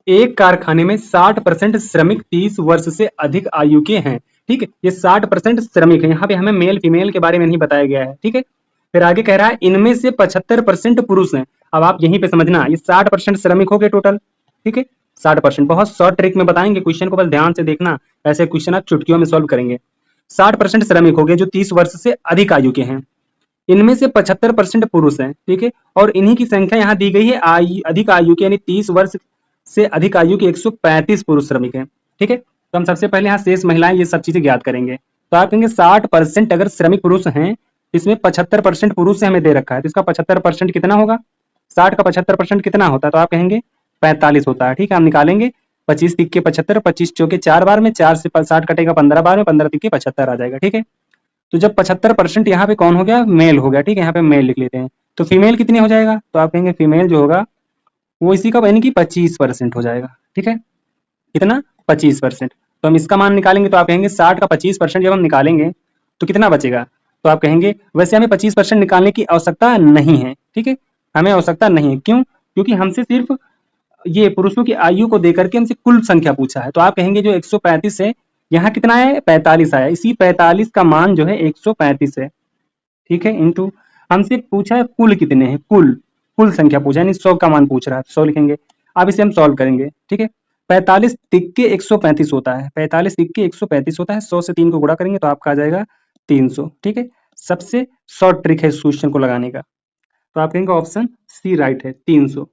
एक कारखाने में 60% श्रमिक 30 वर्ष से अधिक आयु के हैं। ठीक है, ये 60% श्रमिक है, यहाँ पे हमें मेल फीमेल के बारे में नहीं बताया गया है। ठीक है, फिर आगे कह रहा है इनमें से 75% पुरुष हैं। अब आप यहीं पे समझना, ये 60% श्रमिक हो गए टोटल। ठीक है, 60%। बहुत शॉर्ट ट्रिक में बताएंगे, क्वेश्चन को बस ध्यान से देखना, ऐसे क्वेश्चन आप चुटकियों में सॉल्व करेंगे। 60% श्रमिक हो गए जो 30 वर्ष से अधिक आयु के हैं, इनमें से 75% पुरुष हैं। ठीक है, और इन्हीं की संख्या यहाँ दी गई है अधिक आयु के, यानी 30 वर्ष से अधिक आयु के 135 पुरुष श्रमिक हैं। ठीक है, तो हम सबसे पहले यहाँ शेष महिलाएं ये सब चीजें ज्ञात करेंगे। तो आप कहेंगे 60% अगर श्रमिक पुरुष हैं, इसमें 75% पुरुष से हमें दे रखा है, तो इसका 75% कितना होगा? 60 का 75% कितना होता है? तो आप कहेंगे 45 होता है। ठीक है, हम निकालेंगे 25 तिक्के 75, 25 चौके 4 बार में, 4 से 60 कटेगा 15 बार में, 15 तिक्के 75 आ जाएगा। ठीक है, तो जब 75% यहाँ पे कौन हो गया? मेल हो गया। ठीक है, यहाँ पे मेल लिख लेते हैं। तो फीमेल कितनी हो जाएगा? तो आप कहेंगे फीमेल जो होगा वो इसी का यानी कि 25% हो जाएगा। ठीक है, कितना? 25%। तो हम इसका मान निकालेंगे, तो आप कहेंगे 60 का 25% जब हम निकालेंगे तो कितना बचेगा? तो आप कहेंगे वैसे हमें 25% निकालने की आवश्यकता नहीं है। ठीक है, हमें आवश्यकता नहीं है। क्यों? क्योंकि हमसे सिर्फ ये पुरुषों की आयु को देकर के हमसे कुल संख्या पूछा है। तो आप कहेंगे जो 135 है, यहाँ कितना है? 45 आया। इसी 45 का मान जो है 135 है। ठीक है, इंटू हमसे पूछा है कुल कितने हैं, कुल कुल संख्या पूछा है, यानी 100 का मान पूछ रहा है, 100 लिखेंगे। अब इसे हम सॉल्व करेंगे। ठीक है, 45 तिक्के 135 होता है, 45 तिक्के 135 होता है। 100 से 3 को गुणा करेंगे तो आपका आ जाएगा 300। ठीक है, सबसे शॉर्ट ट्रिक है इस क्वेश्चन को लगाने का। तो आप कहेंगे ऑप्शन सी राइट है, 300।